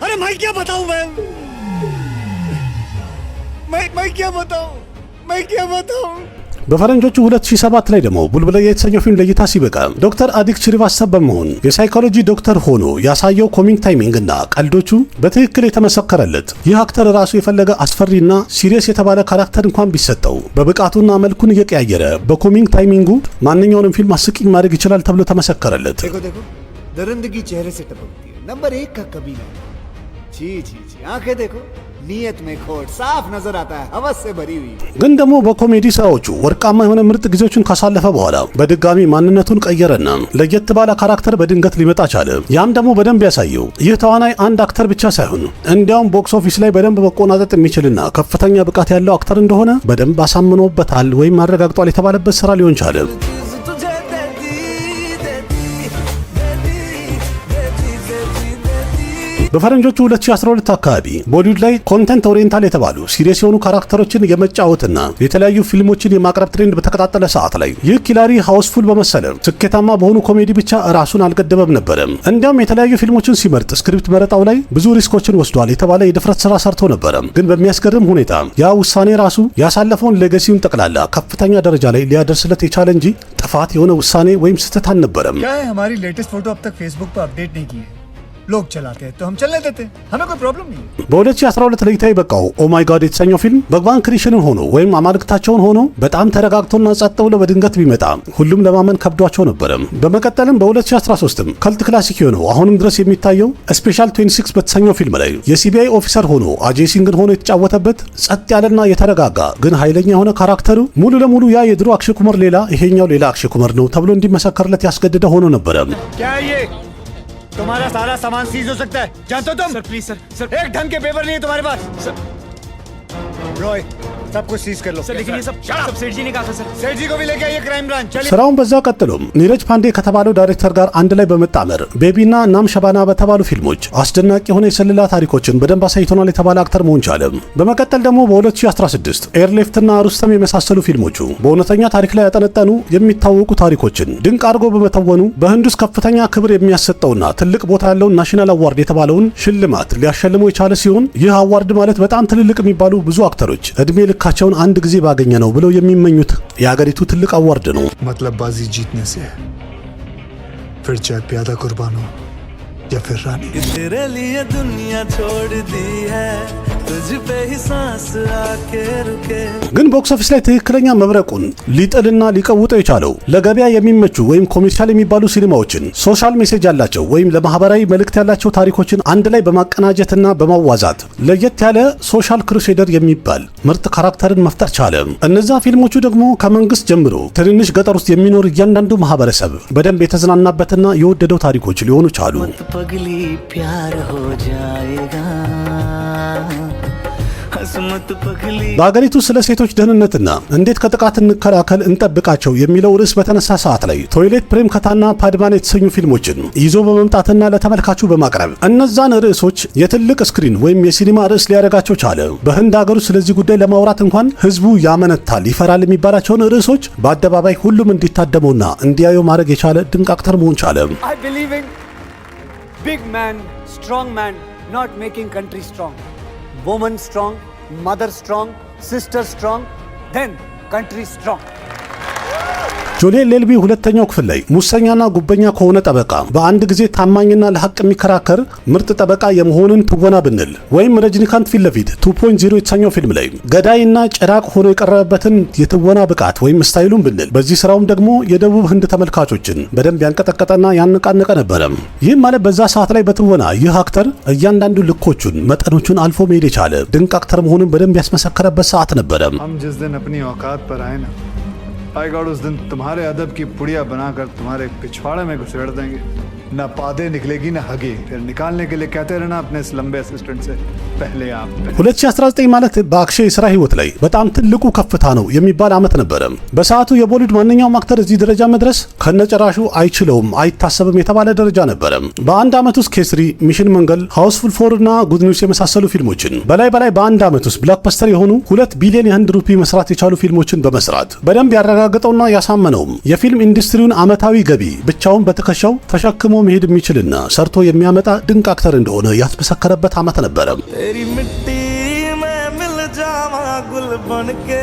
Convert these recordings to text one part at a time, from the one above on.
अरे मैं क्या बताऊं मैं क्या बताऊं በፈረንጆቹ 2007 ላይ ደግሞ ቡልቡላ የተሰኘው ፊልም ለእይታ ሲበቃ ዶክተር አዲክ ሽሪቫስተቭ በመሆን የሳይኮሎጂ ዶክተር ሆኖ ያሳየው ኮሚክ ታይሚንግ እና ቀልዶቹ በትክክል የተመሰከረለት ይህ አክተር ራሱ የፈለገ አስፈሪና ሲሪየስ የተባለ ካራክተር እንኳን ቢሰጠው በብቃቱና መልኩን እየቀያየረ በኮሚክ ታይሚንጉ ማንኛውንም ፊልም አስቂኝ ማድረግ ይችላል ተብሎ ተመሰከረለት። देखो दरिंदगी चेहरे से टपकती है नंबर 1 का कभी नहीं जी आंखें देखो नीयत में खोट साफ नजर आता है हवस से भरी हुई ግን ደግሞ በኮሜዲ ስራዎቹ ወርቃማ የሆነ ምርጥ ጊዜዎችን ካሳለፈ በኋላ በድጋሚ ማንነቱን ቀየረና ለየት ባለ ካራክተር በድንገት ሊመጣ ቻለ። ያም ደግሞ በደንብ ያሳየው ይህ ተዋናይ አንድ አክተር ብቻ ሳይሆን እንዲያውም ቦክስ ኦፊስ ላይ በደንብ መቆናጠጥ የሚችልና ከፍተኛ ብቃት ያለው አክተር እንደሆነ በደንብ አሳምኖበታል ወይም አረጋግጧል የተባለበት ስራ ሊሆን ቻለ። በፈረንጆቹ 2012 አካባቢ ቦሊውድ ላይ ኮንተንት ኦሪየንታል የተባሉ ሲሪየስ የሆኑ ካራክተሮችን የመጫወትና የተለያዩ ፊልሞችን የማቅረብ ትሬንድ በተቀጣጠለ ሰዓት ላይ ይህ ኪላሪ ሃውስፉል በመሰለ ስኬታማ በሆኑ ኮሜዲ ብቻ ራሱን አልገደበም ነበር። እንዲያውም የተለያዩ ፊልሞችን ሲመርጥ ስክሪፕት መረጣው ላይ ብዙ ሪስኮችን ወስዷል የተባለ የድፍረት ስራ ሰርቶ ነበር። ግን በሚያስገርም ሁኔታ ያ ውሳኔ ራሱ ያሳለፈውን ሌጋሲውን ጠቅላላ ከፍተኛ ደረጃ ላይ ሊያደርስለት የቻለ እንጂ ጥፋት የሆነ ውሳኔ ወይም ስህተት አልነበረም። क्या है हमारी लेटेस्ट फोटो अब तक फेसबुक पर अपडेट नहीं की है लोग चलाते हैं तो हम चलने देते हैं हमें कोई प्रॉब्लम नहीं है በ2012 ለእይታ የበቃው ኦ ማይ ጋድ የተሰኘው ፊልም በግባን ክሪሽንን ሆኖ ወይም አማልክታቸውን ሆኖ በጣም ተረጋግቶና ጸጥ ብሎ በድንገት ቢመጣ ሁሉም ለማመን ከብዷቸው ነበር። በመቀጠልም በ2013 ከልት ክላሲክ የሆነው አሁንም ድረስ የሚታየው ስፔሻል 26 በተሰኘው ፊልም ላይ የሲቢአይ ኦፊሰር ሆኖ አጄይ ሲንግን ሆኖ የተጫወተበት ጸጥ ያለና የተረጋጋ ግን ኃይለኛ የሆነ ካራክተሩ ሙሉ ለሙሉ ያ የድሮ አክሽን ኩመር ሌላ ይሄኛው ሌላ አክሽን ኩመር ነው ተብሎ እንዲመሰከርለት ያስገደደ ሆኖ ነበር። क्या है ये तुम्हारा सारा सामान सीज हो सकता है जानते हो तुम सर प्लीज सर एक ढंग के पेपर नहीं है तुम्हारे पास रॉय सब कुछ सीज कर लो सर लेकिन ये सब सेठ जी ने कहा था सर सेठ जी को भी लेके आइए क्राइम ब्रांच चलिए ስራውን በዛ ቀጥሎም ኒረጅ ፓንዴ ከተባለው ዳይሬክተር ጋር አንድ ላይ በመጣመር ቤቢና ናም ሸባና በተባሉ ፊልሞች አስደናቂ የሆነ የስለላ ታሪኮችን በደንብ አሳይቶናል የተባለ አክተር መሆን ቻለ። በመቀጠል ደግሞ በ2016 ኤርሌፍትና ሩስተም የመሳሰሉ ፊልሞቹ በእውነተኛ ታሪክ ላይ ያጠነጠኑ የሚታወቁ ታሪኮችን ድንቅ አድርጎ በመተወኑ በህንድ ውስጥ ከፍተኛ ክብር የሚያሰጠውና ትልቅ ቦታ ያለውን ናሽናል አዋርድ የተባለውን ሽልማት ሊያሸልመው የቻለ ሲሆን ይህ አዋርድ ማለት በጣም ትልልቅ የሚባሉ ብዙ አክተሮች እድሜ ልካቸውን አንድ ጊዜ ባገኘ ነው ብለው የሚመኙት የሀገሪቱ ትልቅ አዋርድ ነው። मतलब बाजी जीतने से है फिर चाहे प्यादा कुर्बान हो या फिर रानी तेरे लिए दुनिया छोड़ दी है तुझ पे ही सांस आके रुके ግን ቦክስ ኦፊስ ላይ ትክክለኛ መብረቁን ሊጥልና ሊቀውጠው የቻለው ለገበያ የሚመቹ ወይም ኮሜርሻል የሚባሉ ሲኒማዎችን ሶሻል ሜሴጅ ያላቸው ወይም ለማህበራዊ መልእክት ያላቸው ታሪኮችን አንድ ላይ በማቀናጀትና በማዋዛት ለየት ያለ ሶሻል ክሩሴደር የሚባል ምርጥ ካራክተርን መፍጠር ቻለ። እነዛ ፊልሞቹ ደግሞ ከመንግስት ጀምሮ ትንንሽ ገጠር ውስጥ የሚኖር እያንዳንዱ ማህበረሰብ በደንብ የተዝናናበትና የወደደው ታሪኮች ሊሆኑ ቻሉ። पगली प्यार हो जाएगा हसमत पगली በአገሪቱ ስለ ሴቶች ደህንነትና እንዴት ከጥቃት እንከላከል እንጠብቃቸው የሚለው ርዕስ በተነሳ ሰዓት ላይ ቶይሌት ፕሬም ከታና ፓድማን የተሰኙ ፊልሞችን ይዞ በመምጣትና ለተመልካቹ በማቅረብ እነዛን ርዕሶች የትልቅ ስክሪን ወይም የሲኒማ ርዕስ ሊያደርጋቸው ቻለ። በህንድ ሀገር ውስጥ ስለዚህ ጉዳይ ለማውራት እንኳን ህዝቡ ያመነታል ይፈራል የሚባላቸውን ርዕሶች በአደባባይ ሁሉም እንዲታደመውና እንዲያዩ ማድረግ የቻለ ድንቅ አክተር መሆን ቻለ። I believe in big man, strong man, not making country strong. Woman strong, mother strong, sister strong, then country strong. ጆሊየት ሌልቢ ሁለተኛው ክፍል ላይ ሙሰኛና ጉበኛ ከሆነ ጠበቃ በአንድ ጊዜ ታማኝና ለሐቅ የሚከራከር ምርጥ ጠበቃ የመሆንን ትወና ብንል ወይም ረጅኒካንት ፊት ለፊት 2.0 የተሰኘው ፊልም ላይ ገዳይና ጭራቅ ሆኖ የቀረበበትን የትወና ብቃት ወይም ስታይሉን ብንል በዚህ ስራውም ደግሞ የደቡብ ህንድ ተመልካቾችን በደንብ ያንቀጠቀጠና ያነቃነቀ ነበረ። ይህም ማለት በዛ ሰዓት ላይ በትወና ይህ አክተር እያንዳንዱ ልኮቹን መጠኖቹን አልፎ መሄድ የቻለ ድንቅ አክተር महोኑን በደንብ ያስመሰከረበት ሰዓት ነበረ። हम जिस दिन अपनी औकात पर आए ना आई गॉड उस दिन तुम्हारे अदब की पुड़िया बनाकर तुम्हारे पिछवाड़े में घुसेड़ देंगे। ना पादे निकलेगी ना हगी, फिर निकालने के लिए कहते रहना अपने इस लंबे असिस्टेंट से पहले आप 2019 ማለት በአክሼ የሥራ ህይወት ላይ በጣም ትልቁ ከፍታ ነው የሚባል ዓመት ነበረ። በሰዓቱ የቦሊውድ ማንኛውም አክተር እዚህ ደረጃ መድረስ ከነጨራሹ አይችለውም አይታሰብም የተባለ ደረጃ ነበረ። በአንድ ዓመት ውስጥ ኬስሪ፣ ሚሽን መንገል፣ ሃውስፉል 4 እና ጉድ ኒውስ የመሳሰሉ ፊልሞችን በላይ በአንድ ዓመት ውስጥ ብሎክበስተር የሆኑ 2 ቢሊዮን የህንድ ሩፒ መስራት የቻሉ ፊልሞችን በመስራት በደንብ ያረጋገጠውና ያሳመነውም የፊልም ኢንዱስትሪውን ዓመታዊ ገቢ ብቻውን በትከሻው ተሸክሞ መሄድ የሚችልና ሰርቶ የሚያመጣ ድንቅ አክተር እንደሆነ ያስመሰከረበት ዓመት ነበረ። तेरी मिट्टी में मिल जावा गुल बन के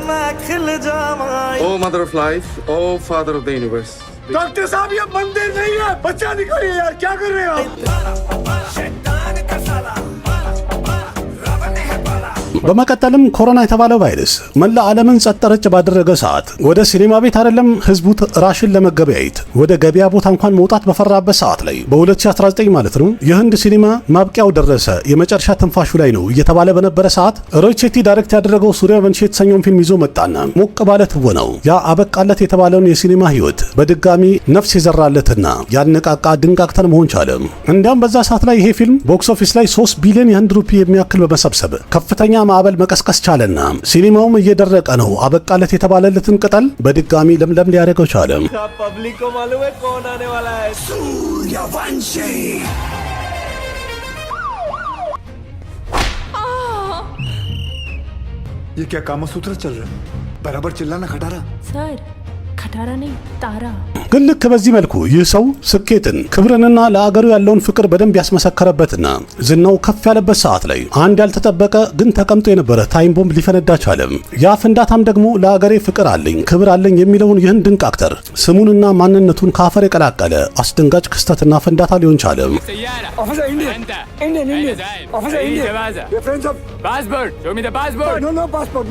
मैं खिल जावा O mother of life, O father of the universe. Doctor साहब ये मंदिर नहीं है, बच्चा निकलिए यार, क्या कर रहे हैं በመቀጠልም ኮሮና የተባለው ቫይረስ መላ ዓለምን ጸጥ ረጭ ባደረገ ሰዓት ወደ ሲኔማ ቤት አይደለም ህዝቡ ራሽን ለመገበያየት ወደ ገበያ ቦታ እንኳን መውጣት በፈራበት ሰዓት ላይ በ2019 ማለት ነው የህንድ ሲኔማ ማብቂያው ደረሰ የመጨረሻ ትንፋሹ ላይ ነው እየተባለ በነበረ ሰዓት ሮሂት ሼቲ ዳይሬክት ያደረገው ሱሪያወንሺ የተሰኘውን ፊልም ይዞ መጣና ሞቅ ባለ ትወናው ያ አበቃለት የተባለውን የሲኔማ ህይወት በድጋሚ ነፍስ የዘራለትና ያነቃቃ ድንቅ አክተር መሆን ቻለ። እንዲያውም በዛ ሰዓት ላይ ይሄ ፊልም ቦክስ ኦፊስ ላይ 3 ቢሊዮን የህንድ ሩፒ የሚያክል በመሰብሰብ ከፍተኛ ማዕበል መቀስቀስ ቻለና ሲኔማውም እየደረቀ ነው አበቃለት የተባለለትን ቅጠል በድጋሚ ለምለም ሊያደርገው ቻለ። पब्लिक को मालूम है कौन आने वाला है सूर्यवंशी ये क्या कामसूत्र चल रहा है? बराबर चिल्लाना खटारा। सर खटारा नहीं तारा। ግን ልክ በዚህ መልኩ ይህ ሰው ስኬትን ክብርንና ለአገሩ ያለውን ፍቅር በደንብ ያስመሰከረበትና ዝናው ከፍ ያለበት ሰዓት ላይ አንድ ያልተጠበቀ ግን ተቀምጦ የነበረ ታይም ቦምብ ሊፈነዳ ቻለ። ያ ፍንዳታም ደግሞ ለአገሬ ፍቅር አለኝ ክብር አለኝ የሚለውን ይህን ድንቅ አክተር ስሙንና ማንነቱን ካፈር የቀላቀለ አስደንጋጭ ክስተትና ፍንዳታ ሊሆን ቻለ። Officer Indian. Officer Indian. We're friends of Passport. Show me the passport.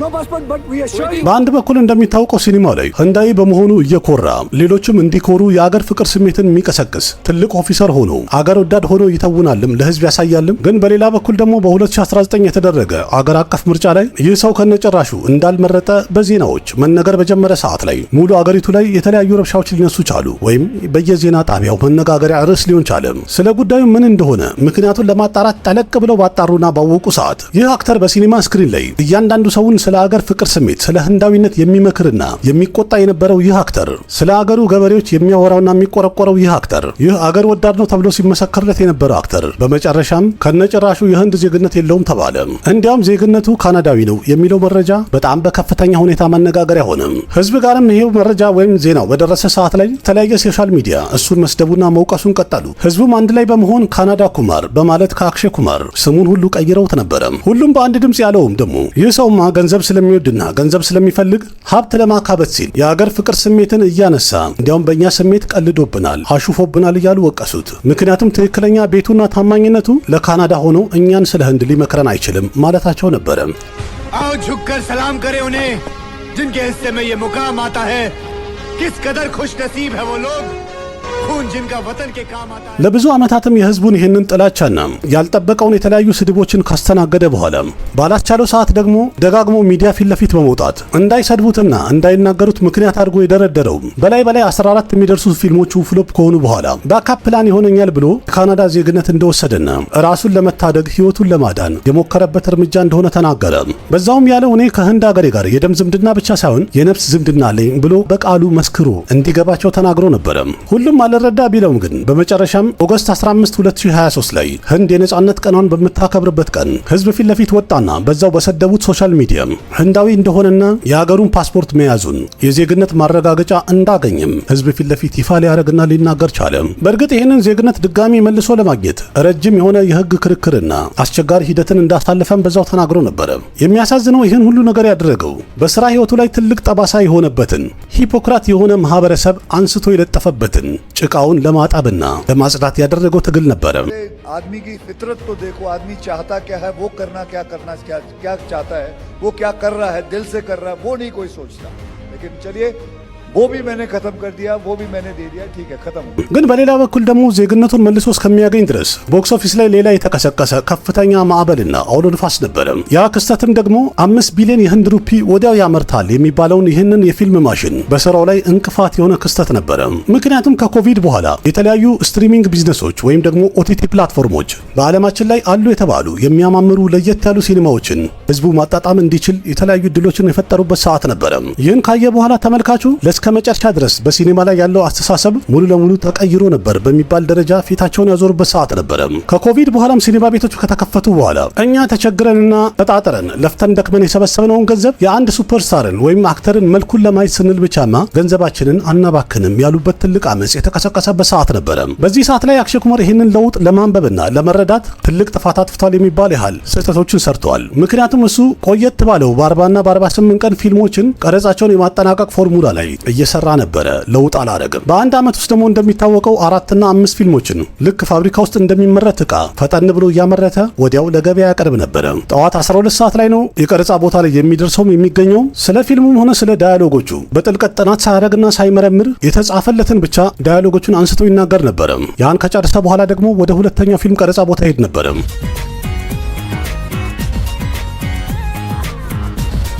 no passport, but we assure you. በአንድ በኩል እንደሚታወቀው ሲኒማው ላይ ህንዳዊ በመሆኑ እየኮራ ሌሎችም እንዲኮሩ የአገር ፍቅር ስሜትን የሚቀሰቅስ ትልቅ ኦፊሰር ሆኖ አገር ወዳድ ሆኖ ይተውናልም ለህዝብ ያሳያልም። ግን በሌላ በኩል ደግሞ በ2019 የተደረገ አገር አቀፍ ምርጫ ላይ ይህ ሰው ከነጨራሹ እንዳልመረጠ በዜናዎች መነገር በጀመረ ሰዓት ላይ ሙሉ አገሪቱ ላይ የተለያዩ ረብሻዎች ሊነሱ ቻሉ፣ ወይም በየዜና ጣቢያው መነጋገሪያ ርዕስ ሊሆን ቻለ። ስለ ጉዳዩ ምን እንደሆነ ምክንያቱን ለማጣራት ጠለቅ ብለው ባጣሩና ባወቁ ሰዓት ይህ አክተር በሲኒማ ስክሪን ላይ እያንዳንዱ ሰውን ስለ አገር ፍቅር ስሜት ስለ ህንዳዊነት የሚመክርና የሚቆጣ የነበረው ይህ አክተር ስለ አገሩ ገበሬዎች የሚያወራውና የሚቆረቆረው ይህ አክተር ይህ አገር ወዳድ ነው ተብሎ ሲመሰከርለት የነበረው አክተር በመጨረሻም ከነጭራሹ የህንድ ዜግነት የለውም ተባለ። እንዲያውም ዜግነቱ ካናዳዊ ነው የሚለው መረጃ በጣም በከፍተኛ ሁኔታ መነጋገሪያ ሆነ። ህዝብ ጋርም ይሄው መረጃ ወይም ዜናው በደረሰ ሰዓት ላይ የተለያየ ሶሻል ሚዲያ እሱን መስደቡና መውቀሱን ቀጠሉ። ህዝቡም አንድ ላይ በመሆን ካናዳ ኩማር በማለት ከአክሼ ኩማር ስሙን ሁሉ ቀይረውት ነበረ። ሁሉም በአንድ ድምጽ ያለውም ደግሞ ይህ ሰውማ ገንዘብ ስለሚወድና ገንዘብ ስለሚፈልግ ሀብት ለማካበት ሲል የአገር ፍቅር ስሜትን እያነሳ እንዲያውም በእኛ ስሜት ቀልዶብናል አሹፎብናል እያሉ ወቀሱት። ምክንያቱም ትክክለኛ ቤቱና ታማኝነቱ ለካናዳ ሆኖ እኛን ስለ ህንድ ሊመክረን አይችልም ማለታቸው ነበረ። आओ झुककर सलाम करें उन्हें जिनके हिस्से में ये मुकाम आता है। किस कदर खुश नसीब है वो लोग खून जिनका वतन के काम आता है। ለብዙ ዓመታትም የህዝቡን ይህንን ጥላቻና ያልጠበቀውን የተለያዩ ስድቦችን ካስተናገደ በኋላ ባላስቻለው ሰዓት ደግሞ ደጋግሞ ሚዲያ ፊት ለፊት በመውጣት እንዳይሰድቡትና እንዳይናገሩት ምክንያት አድርጎ የደረደረው በላይ 14 የሚደርሱ ፊልሞቹ ፍሎፕ ከሆኑ በኋላ ባካፕ ፕላን ይሆነኛል ብሎ ካናዳ ዜግነት እንደወሰደና ራሱን ለመታደግ ህይወቱን ለማዳን የሞከረበት እርምጃ እንደሆነ ተናገረ። በዛውም ያለው እኔ ከህንድ አገሬ ጋር የደም ዝምድና ብቻ ሳይሆን የነፍስ ዝምድና አለኝ ብሎ በቃሉ መስክሮ እንዲገባቸው ተናግሮ ነበረ። ሁሉም አልረዳ ቢለውም ግን በመጨረሻም ኦገስት 15 2023 ላይ ህንድ የነጻነት ቀኗን በምታከብርበት ቀን ህዝብ ፊት ለፊት ወጣና በዛው በሰደቡት ሶሻል ሚዲያ ህንዳዊ እንደሆነና የሀገሩን ፓስፖርት መያዙን የዜግነት ማረጋገጫ እንዳገኘም ህዝብ ፊት ለፊት ይፋ ሊያደርግና ሊናገር ቻለ። በእርግጥ ይህንን ዜግነት ድጋሚ መልሶ ለማግኘት ረጅም የሆነ የህግ ክርክርና አስቸጋሪ ሂደትን እንዳሳለፈም በዛው ተናግሮ ነበረ። የሚያሳዝነው ይህን ሁሉ ነገር ያደረገው በስራ ህይወቱ ላይ ትልቅ ጠባሳ የሆነበትን ሂፖክራት የሆነ ማህበረሰብ አንስቶ የለጠፈበትን ጭቃውን ለማጣብና ለማጽዳት ያደረገው ትግል ነበረ። आदमी की फितरत तो देखो, आदमी चाहता क्या है, वो करना क्या क्या चाहता है, वो क्या कर रहा है, दिल से कर रहा है, वो नहीं कोई सोचता। लेकिन चलिए वो भी मैंने खत्म कर दिया, वो भी मैंने दे दिया, ठीक है खत्म हो गया। ግን በሌላ በኩል ደግሞ ዜግነቱን መልሶ እስከሚያገኝ ድረስ ቦክስ ኦፊስ ላይ ሌላ የተቀሰቀሰ ከፍተኛ ማዕበልና አውሎ ንፋስ ነበረ። ያ ክስተትም ደግሞ 5 ቢሊዮን የህንድ ሩፒ ወዲያው ያመርታል የሚባለውን ይህንን የፊልም ማሽን በስራው ላይ እንቅፋት የሆነ ክስተት ነበረ። ምክንያቱም ከኮቪድ በኋላ የተለያዩ ስትሪሚንግ ቢዝነሶች ወይም ደግሞ ኦቲቲ ፕላትፎርሞች በዓለማችን ላይ አሉ የተባሉ የሚያማምሩ ለየት ያሉ ሲኒማዎችን ህዝቡ ማጣጣም እንዲችል የተለያዩ እድሎችን የፈጠሩበት ሰዓት ነበረ። ይህን ካየ በኋላ ተመልካቹ እስከ መጨረሻ ድረስ በሲኒማ ላይ ያለው አስተሳሰብ ሙሉ ለሙሉ ተቀይሮ ነበር በሚባል ደረጃ ፊታቸውን ያዞሩበት ሰዓት ነበረ። ከኮቪድ በኋላም ሲኒማ ቤቶቹ ከተከፈቱ በኋላ እኛ ተቸግረንና ተጣጥረን ለፍተን ደክመን የሰበሰብነውን ገንዘብ የአንድ ሱፐርስታርን ወይም አክተርን መልኩን ለማየት ስንል ብቻማ ገንዘባችንን አናባክንም ያሉበት ትልቅ አመጽ የተቀሰቀሰበት ሰዓት ነበረ። በዚህ ሰዓት ላይ አክሼ ኩማር ይህንን ለውጥ ለማንበብና ለመረዳት ትልቅ ጥፋት አጥፍቷል የሚባል ያህል ስህተቶችን ሰርተዋል። ምክንያቱም እሱ ቆየት ባለው በ40ና በ48 ቀን ፊልሞችን ቀረጻቸውን የማጠናቀቅ ፎርሙላ ላይ እየሰራ ነበረ። ለውጥ አላረገም። በአንድ አመት ውስጥ ደግሞ እንደሚታወቀው 4 እና 5 ፊልሞችን ልክ ፋብሪካ ውስጥ እንደሚመረት ዕቃ ፈጠን ብሎ እያመረተ ወዲያው ለገበያ ያቀርብ ነበረ። ጠዋት 12 ሰዓት ላይ ነው የቀረጻ ቦታ ላይ የሚደርሰውም የሚገኘው። ስለ ፊልሙም ሆነ ስለ ዳያሎጎቹ በጥልቀት ጥናት ሳያደርግና ሳይመረምር የተጻፈለትን ብቻ ዳያሎጎቹን አንስቶ ይናገር ነበረ። ያን ከጨረሰ በኋላ ደግሞ ወደ ሁለተኛው ፊልም ቀረጻ ቦታ ሄድ ነበረ።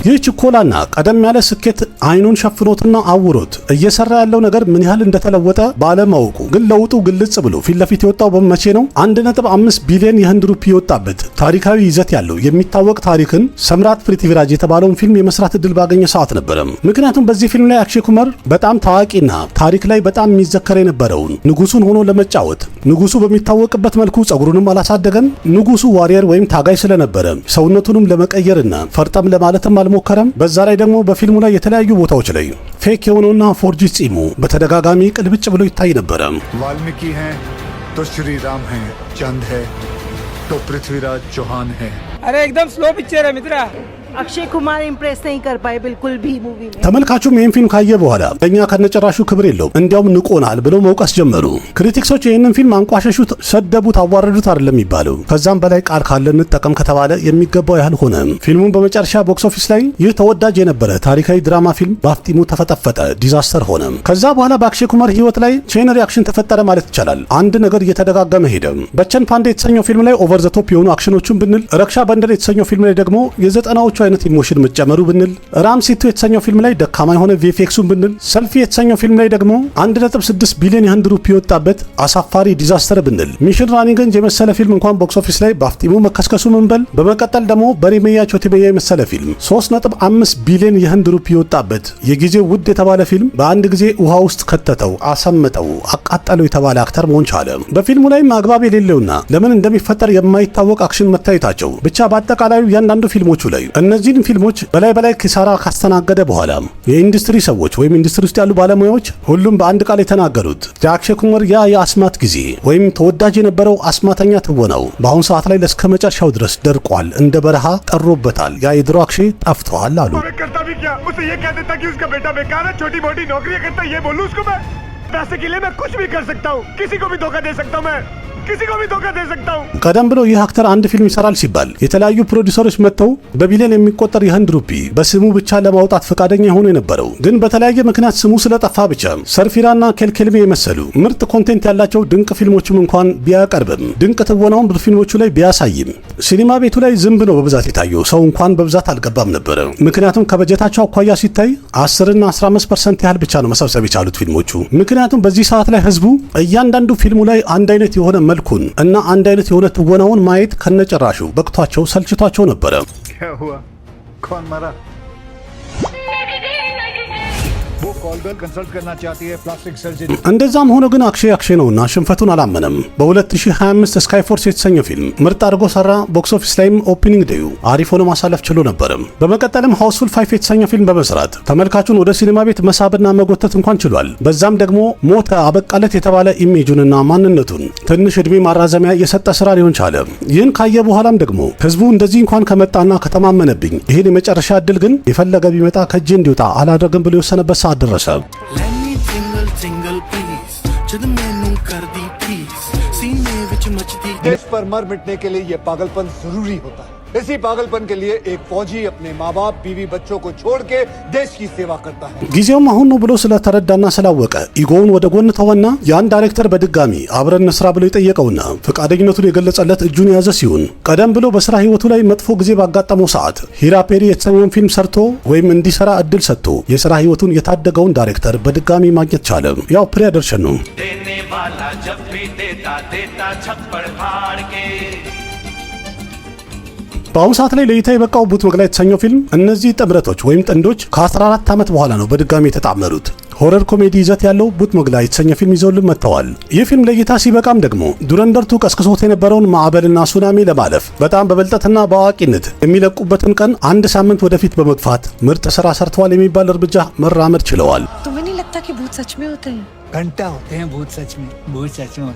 ይህ ችኮላና ቀደም ያለ ስኬት አይኑን ሸፍኖትና አውሮት እየሰራ ያለው ነገር ምን ያህል እንደተለወጠ ባለማወቁ ግን ለውጡ ግልጽ ብሎ ፊት ለፊት የወጣው በመቼ ነው? 1.5 ቢሊዮን የህንድ ሩፒ የወጣበት ታሪካዊ ይዘት ያለው የሚታወቅ ታሪክን ሰምራት ፕሪቲቪራጅ የተባለውን ፊልም የመስራት እድል ባገኘ ሰዓት ነበረ። ምክንያቱም በዚህ ፊልም ላይ አክሼ ኩማር በጣም ታዋቂና ታሪክ ላይ በጣም የሚዘከር የነበረውን ንጉሱን ሆኖ ለመጫወት ንጉሱ በሚታወቅበት መልኩ ጸጉሩንም አላሳደገም። ንጉሱ ዋሪየር ወይም ታጋይ ስለነበረ ሰውነቱንም ለመቀየርና ፈርጠም ለማለትም ሞከረም። በዛ ላይ ደግሞ በፊልሙ ላይ የተለያዩ ቦታዎች ላይ ፌክ የሆነውና ፎርጂ ጺሙ በተደጋጋሚ ቅልብጭ ብሎ ይታይ ነበረ። वाल्मीकि हैं तो श्री राम हैं, चंद है तो पृथ्वीराज चौहान है। अरे एकदम स्लो पिक्चर है मित्रा। अक्षय कुमार इंप्रेस नहीं कर पाए बिल्कुल भी मूवी में। ተመልካቹም ይህን ፊልም ካየ በኋላ ለኛ ከነጨራሹ ክብር የለውም እንዲያውም ንቆናል ብለው መውቀስ ጀመሩ። ክሪቲክሶች ይህንን ፊልም አንቋሸሹት፣ ሰደቡት፣ አዋረዱት አይደለም የሚባለው። ከዛም በላይ ቃል ካለ እንጠቀም ከተባለ የሚገባው ያህል ሆነ። ፊልሙን በመጨረሻ ቦክስ ኦፊስ ላይ ይህ ተወዳጅ የነበረ ታሪካዊ ድራማ ፊልም በአፍጢሙ ተፈጠፈጠ፣ ዲዛስተር ሆነ። ከዛ በኋላ በአክሼ ኩማር ህይወት ላይ ቼን ሪአክሽን ተፈጠረ ማለት ይቻላል። አንድ ነገር እየተደጋገመ ሄደ። በቸን ፓንዴ የተሰኘው ፊልም ላይ ኦቨር ዘ ቶፕ የሆኑ አክሽኖችን ብንል፣ ረክሻ በንደል የተሰኘው ፊልም ላይ ደግሞ የዘጠናዎቹ አይነት ኢሞሽን መጨመሩ ብንል፣ ራምሲቱ የተሰኘው ፊልም ላይ ደካማ የሆነ ቪኤፍኤክሱን ብንል፣ ሰልፊ የተሰኘው ፊልም ላይ ደግሞ 1.6 ቢሊዮን የህንድ ሩፒ የወጣበት አሳፋሪ ዲዛስተር ብንል፣ ሚሽን ራኒንግን የመሰለ ፊልም እንኳን ቦክስ ኦፊስ ላይ በአፍጢሙ መከስከሱ ምንበል። በመቀጠል ደግሞ በሪሜያ ቾቲቤያ የመሰለ ፊልም 3.5 ቢሊዮን የህንድ ሩፒ የወጣበት የጊዜው ውድ የተባለ ፊልም በአንድ ጊዜ ውሃ ውስጥ ከተተው፣ አሰምጠው፣ አቃጠለው የተባለ አክተር መሆን ቻለ። በፊልሙ ላይም አግባብ የሌለውና ለምን እንደሚፈጠር የማይታወቅ አክሽን መታየታቸው ብቻ በአጠቃላዩ እያንዳንዱ ፊልሞቹ ላይ እነዚህን ፊልሞች በላይ ኪሳራ ካስተናገደ በኋላ የኢንዱስትሪ ሰዎች ወይም ኢንዱስትሪ ውስጥ ያሉ ባለሙያዎች ሁሉም በአንድ ቃል የተናገሩት የአክሼ ኩማር ያ የአስማት ጊዜ ወይም ተወዳጅ የነበረው አስማተኛ ትወናው በአሁኑ ሰዓት ላይ ለስከ መጨረሻው ድረስ ደርቋል፣ እንደ በረሃ ጠሮበታል፣ ያ የድሮ አክሼ ጠፍቷል አሉ። ቀደም ብሎ ይህ አክተር አንድ ፊልም ይሰራል ሲባል የተለያዩ ፕሮዲውሰሮች መጥተው በቢሊዮን የሚቆጠር የህንድ ሩፒ በስሙ ብቻ ለማውጣት ፈቃደኛ ሆኖ የነበረው ግን በተለያየ ምክንያት ስሙ ስለጠፋ ብቻ ሰርፊራና ኬልኬልሜ የመሰሉ ምርጥ ኮንቴንት ያላቸው ድንቅ ፊልሞችም እንኳን ቢያቀርብም ድንቅ ትወናውን በፊልሞቹ ላይ ቢያሳይም ሲኒማ ቤቱ ላይ ዝንብ ነው በብዛት የታየው። ሰው እንኳን በብዛት አልገባም ነበረ። ምክንያቱም ከበጀታቸው አኳያ ሲታይ 10 እና 15% ያህል ብቻ ነው መሰብሰብ የቻሉት ፊልሞቹ። ምክንያቱም በዚህ ሰዓት ላይ ህዝቡ እያንዳንዱ ፊልሙ ላይ አንድ አይነት የሆነ መልኩን እና አንድ አይነት የሆነ ትወናውን ማየት ከነጨራሹ በቅቷቸው ሰልችቷቸው ነበረ። क्या हुआ? कौन मरा? वो कॉलबेल कंसल्ट करना चाहती है प्लास्टिक सर्जरी। እንደዛም ሆኖ ግን አክሼ ነውና ሽንፈቱን አላመነም። በ2025 ስካይ ፎርስ የተሰኘው ፊልም ምርጥ አድርጎ ሰራ። ቦክስ ኦፊስ ላይም ኦፕኒንግ ዴዩ አሪፍ ሆኖ ማሳለፍ ችሎ ነበር። በመቀጠልም ሃውስፉል 5 የተሰኘው ፊልም በመስራት ተመልካቹን ወደ ሲኒማ ቤት መሳብና መጎተት እንኳን ችሏል። በዛም ደግሞ ሞተ አበቃለት የተባለ ኢሜጁንና ማንነቱን ትንሽ እድሜ ማራዘሚያ የሰጠ ስራ ሊሆን ቻለ። ይህን ካየ በኋላም ደግሞ ህዝቡ እንደዚህ እንኳን ከመጣና ከተማመነብኝ ይህን የመጨረሻ እድል ግን የፈለገ ቢመጣ ከእጄ እንዲወጣ አላደርግም ብሎ የወሰነበት ሰዓት ደረሰ። देश पर मर मिटने के लिए ये पागलपन जरूरी होता है। इसी पागलपन के लिए एक फौजी अपने माँ बाप बीवी बच्चों को छोड़ के देश की सेवा करता है। ጊዜውም አሁን ነው ብሎ ስለተረዳና ስላወቀ ኢጎውን ወደ ጎን ተወና ያን ዳይሬክተር በድጋሚ አብረን እንስራ ብሎ የጠየቀውና ፈቃደኝነቱን የገለጸለት እጁን ያዘ ሲሆን ቀደም ብሎ በስራ ህይወቱ ላይ መጥፎ ጊዜ ባጋጠመው ሰዓት ሂራ ፔሪ የተሰኘውን ፊልም ሰርቶ ወይም እንዲሰራ እድል ሰጥቶ የስራ ህይወቱን የታደገውን ዳይሬክተር በድጋሚ ማግኘት ቻለ። ያው ፕሪያደርሽን ነው። በአሁኑ ሰዓት ላይ ለእይታ የበቃው ቡት መግላ የተሰኘው ፊልም እነዚህ ጥምረቶች ወይም ጥንዶች ከ14 ዓመት በኋላ ነው በድጋሚ የተጣመሩት። ሆረር ኮሜዲ ይዘት ያለው ቡት መግላ የተሰኘ ፊልም ይዘውልን መጥተዋል። ይህ ፊልም ለእይታ ሲበቃም ደግሞ ዱረንደርቱ ቀስቅሶት የነበረውን ማዕበልና ሱናሚ ለማለፍ በጣም በብልጠትና በአዋቂነት የሚለቁበትን ቀን አንድ ሳምንት ወደፊት በመግፋት ምርጥ ስራ ሰርተዋል የሚባል እርምጃ መራመድ ችለዋል። तुम्हें नहीं लगता कि भूत सच में होते हैं? घंटा होते हैं भूत सच में होते हैं।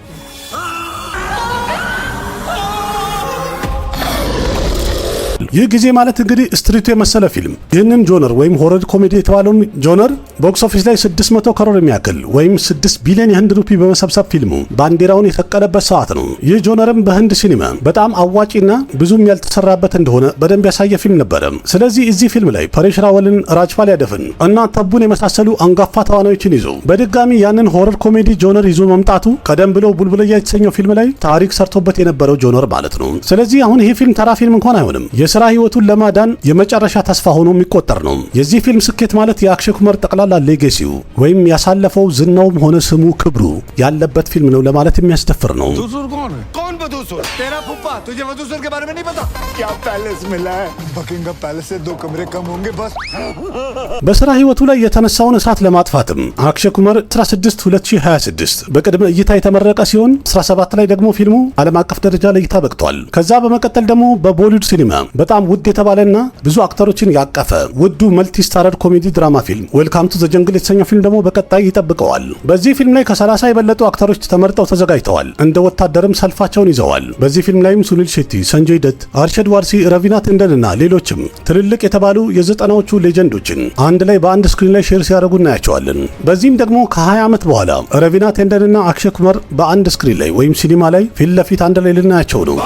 ይህ ጊዜ ማለት እንግዲህ ስትሪቱ የመሰለ ፊልም ይህንን ጆነር ወይም ሆረር ኮሜዲ የተባለውን ጆነር ቦክስ ኦፊስ ላይ 600 ከሮር የሚያክል ወይም 6 ቢሊዮን የህንድ ሩፒ በመሰብሰብ ፊልሙ ባንዲራውን የተቀለበት ሰዓት ነው። ይህ ጆነርም በህንድ ሲኒማ በጣም አዋጪና ብዙም ያልተሰራበት እንደሆነ በደንብ ያሳየ ፊልም ነበረ። ስለዚህ እዚህ ፊልም ላይ ፐሬሽ ራወልን፣ ራጅፓል ያደፍን እና ተቡን የመሳሰሉ አንጋፋ ተዋናዮችን ይዞ በድጋሚ ያንን ሆረር ኮሜዲ ጆነር ይዞ መምጣቱ ቀደም ብሎ ቡልቡልያ የተሰኘው ፊልም ላይ ታሪክ ሰርቶበት የነበረው ጆነር ማለት ነው። ስለዚህ አሁን ይሄ ፊልም ተራ ፊልም እንኳን አይሆንም። የስራ ህይወቱን ለማዳን የመጨረሻ ተስፋ ሆኖ የሚቆጠር ነው። የዚህ ፊልም ስኬት ማለት የአክሼ ኩማር ጠቅላላ ሌጌሲው ወይም ያሳለፈው ዝናውም ሆነ ስሙ ክብሩ ያለበት ፊልም ነው ለማለት የሚያስደፍር ነው። बदूसुर कौन है? कौन बदूसुर? तेरा फुप्पा। तुझे बदूसुर के बारे में नहीं पता? क्या पैलेस मिला है? बकिंगम पैलेस से 2 कमरे कम होंगे बस। በስራ ህይወቱ ላይ የተነሳውን እሳት ለማጥፋትም አክሼ ኩማር 16 2026 በቅድመ እይታ የተመረቀ ሲሆን 17 ላይ ደግሞ ፊልሙ ዓለም አቀፍ ደረጃ ላይ እይታ በቅቷል። ከዛ በመቀጠል ደግሞ በቦሊውድ ሲኒማ በጣም ውድ የተባለና ብዙ አክተሮችን ያቀፈ ውዱ መልቲ ስታረር ኮሜዲ ድራማ ፊልም ዌልካም ቱ ዘ ጀንግል የተሰኘው ፊልም ደግሞ በቀጣይ ይጠብቀዋል። በዚህ ፊልም ላይ ከ30 የበለጡ አክተሮች ተመርጠው ተዘጋጅተዋል። እንደ ወታደርም ሰልፋቸውን ይዘዋል። በዚህ ፊልም ላይም ሱኒል ሼቲ፣ ሰንጀይ ደት፣ አርሸድ ዋርሲ፣ ረቪና ቴንደንና ሌሎችም ትልልቅ የተባሉ የ90ዎቹ ሌጀንዶችን አንድ ላይ በአንድ ስክሪን ላይ ሼር ሲያደርጉ እናያቸዋለን። በዚህም ደግሞ ከ20 ዓመት በኋላ ረቪና ቴንደንና አክሼ ኩማር በአንድ ስክሪን ላይ ወይም ሲኒማ ላይ ፊት ለፊት አንድ ላይ ልናያቸው ነው።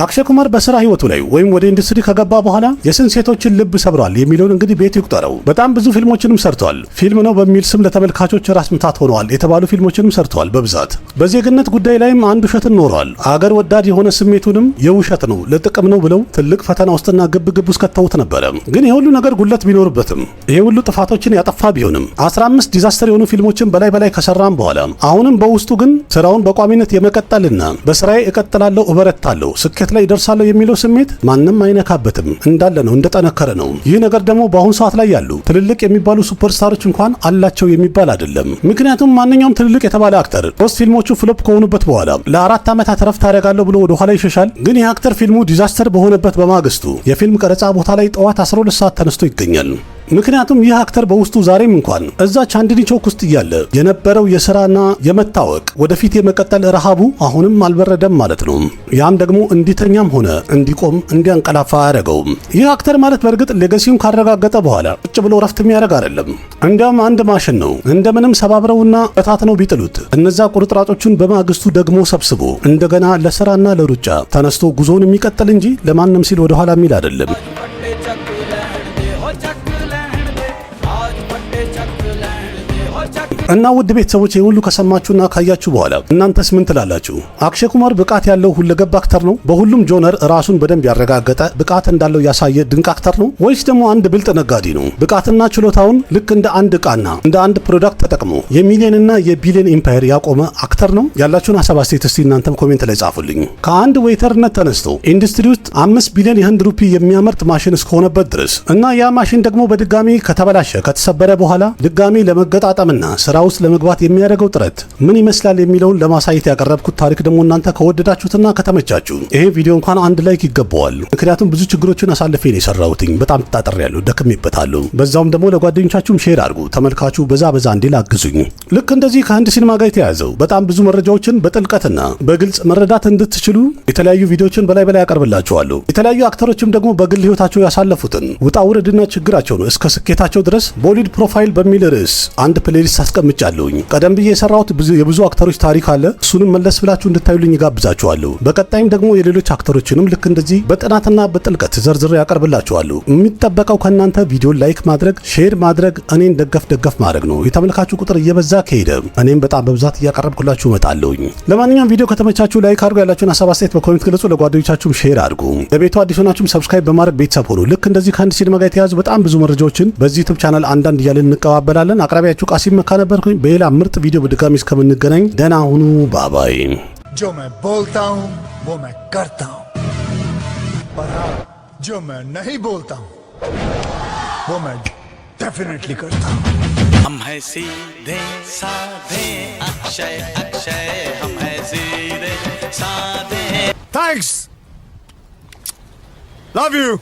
አክሼ ኩማር በስራ ህይወቱ ላይ ወይም ወደ ኢንዱስትሪ ከገባ በኋላ የስንት ሴቶችን ልብ ሰብሯል የሚለውን እንግዲህ ቤት ይቁጠረው። በጣም ብዙ ፊልሞችንም ሰርቷል። ፊልም ነው በሚል ስም ለተመልካቾች ራስ ምታት ሆነዋል የተባሉ ፊልሞችንም ሰርቷል በብዛት። በዜግነት ጉዳይ ላይም አንድ ውሸትን ኖሯል። አገር ወዳድ የሆነ ስሜቱንም የውሸት ነው ለጥቅም ነው ብለው ትልቅ ፈተና ውስጥና ግብ ውስጥ ከተውት ነበረ። ግን የሁሉ ነገር ጉለት ቢኖርበትም ይሄ ሁሉ ጥፋቶችን ያጠፋ ቢሆንም 15 ዲዛስተር የሆኑ ፊልሞችን በላይ ከሰራም በኋላ አሁንም በውስጡ ግን ስራውን በቋሚነት የመቀጠልና በስራዬ እቀጥላለሁ እበረታለሁ ስኬት ላይ ደርሳለሁ የሚለው ስሜት ማንም አይነካበትም እንዳለ ነው፣ እንደጠነከረ ነው። ይህ ነገር ደግሞ በአሁን ሰዓት ላይ ያሉ ትልልቅ የሚባሉ ሱፐርስታሮች እንኳን አላቸው የሚባል አይደለም። ምክንያቱም ማንኛውም ትልልቅ የተባለ አክተር ፖስት ፊልሞቹ ፍሎፕ ከሆኑበት በኋላ ለ4 ዓመታት ረፍት አደርጋለሁ ብሎ ወደ ኋላ ይሸሻል። ግን ይህ አክተር ፊልሙ ዲዛስተር በሆነበት በማግስቱ የፊልም ቀረጻ ቦታ ላይ ጠዋት 12 ሰዓት ተነስቶ ይገኛል። ምክንያቱም ይህ አክተር በውስጡ ዛሬም እንኳን እዛ ቻንዲኒ ቾክ ውስጥ እያለ የነበረው የሥራና የመታወቅ ወደፊት የመቀጠል ረሃቡ አሁንም አልበረደም ማለት ነው። ያም ደግሞ እንዲተኛም ሆነ እንዲቆም እንዲያንቀላፋ አያደርገውም። ይህ አክተር ማለት በእርግጥ ሌጋሲውን ካረጋገጠ በኋላ ቁጭ ብሎ ረፍት የሚያደርግ አይደለም። እንዲያውም አንድ ማሽን ነው። እንደምንም ሰባብረውና በታትነው ቢጥሉት እነዛ ቁርጥራጮቹን በማግስቱ ደግሞ ሰብስቦ እንደገና ለሥራና ለሩጫ ተነስቶ ጉዞውን የሚቀጥል እንጂ ለማንም ሲል ወደ ኋላ የሚል አይደለም። እና ውድ ቤተሰቦች ሁሉ ከሰማችሁና ካያችሁ በኋላ እናንተስ ምን ትላላችሁ? አክሼ ኩማር ብቃት ያለው ሁለገብ አክተር ነው? በሁሉም ጆነር ራሱን በደንብ ያረጋገጠ ብቃት እንዳለው ያሳየ ድንቅ አክተር ነው? ወይስ ደግሞ አንድ ብልጥ ነጋዴ ነው? ብቃትና ችሎታውን ልክ እንደ አንድ ዕቃና እንደ አንድ ፕሮዳክት ተጠቅሞ የሚሊዮንና የቢሊዮን ኢምፓየር ያቆመ አክተር ነው? ያላችሁን ሐሳብ አስተያየት እስቲ እናንተም ኮሜንት ላይ ጻፉልኝ። ከአንድ ዌይተርነት ተነስቶ ኢንዱስትሪ ውስጥ 5 ቢሊዮን የህንድ ሩፒ የሚያመርት ማሽን እስከሆነበት ድረስ እና ያ ማሽን ደግሞ በድጋሚ ከተበላሸ ከተሰበረ በኋላ ድጋሚ ለመገጣጠምና ስራ ውስጥ ለመግባት የሚያደርገው ጥረት ምን ይመስላል የሚለውን ለማሳየት ያቀረብኩት ታሪክ ደግሞ እናንተ ከወደዳችሁትና ከተመቻችሁ ይሄ ቪዲዮ እንኳን አንድ ላይክ ይገባዋል። ምክንያቱም ብዙ ችግሮችን አሳልፌ ነው የሰራሁትኝ። በጣም ተጣጣሪያለሁ፣ ደክሜበታለሁ። በዛውም ደግሞ ለጓደኞቻችሁም ሼር አድርጉ። ተመልካቹ በዛ እንዲል አግዙኝ። ልክ እንደዚህ ከህንድ ሲኒማ ጋር የተያያዘው በጣም ብዙ መረጃዎችን በጥልቀትና በግልጽ መረዳት እንድትችሉ የተለያዩ ቪዲዮዎችን በላይ ያቀርብላችኋለሁ። የተለያዩ አክተሮችም ደግሞ በግል ህይወታቸው ያሳለፉትን ውጣ ውረድና ችግራቸውን እስከ ስኬታቸው ድረስ ቦሊውድ ፕሮፋይል በሚል ርዕስ አንድ ፕሌሊስት አስቀምጫለሁኝ። ቀደም ብዬ የሰራሁት የብዙ አክተሮች ታሪክ አለ። እሱንም መለስ ብላችሁ እንድታዩልኝ ጋብዛችኋለሁ። በቀጣይም ደግሞ የሌሎች አክተሮችንም ልክ እንደዚህ በጥናትና በጥልቀት ዘርዝሬ ያቀርብላችኋለሁ። የሚጠበቀው ከእናንተ ቪዲዮ ላይክ ማድረግ፣ ሼር ማድረግ፣ እኔን ደገፍ ማድረግ ነው። የተመልካቹ ቁጥር እየበዛ ከሄደ እኔም በጣም በብዛት እያቀረብኩላችሁ እመጣለሁኝ። ለማንኛውም ቪዲዮ ከተመቻችሁ ላይክ አድርጉ። ያላችሁን ሀሳብ አስተያየት በኮሜንት ግለጹ። ለጓደኞቻችሁም ሼር አድርጉ። ለቤቱ አዲስ ሆናችሁም ሰብስክራይብ በማድረግ ቤተሰብ ሆኑ። ልክ እንደዚህ ከአንድ ሲኒማ ጋር የተያዙ በጣም ብዙ መረጃዎችን በዚህ ዩቲዩብ ቻናል አንዳንድ እያልን እንቀባበላለን። አቅራቢያችሁ ቃሲም መካ ነበርኩኝ። በሌላ ምርጥ ቪዲዮ በድጋሚ እስከምንገናኝ ደህና ሁኑ። ባባይ። जो मैं बोलता हूँ वो मैं करता हूँ, पर हाँ, जो मैं नहीं बोलता हूँ वो मैं डेफिनेटली करता हूँ। हम है सीधे साधे अक्षय अक्षय, हम है सीधे साधे। Thanks, love you.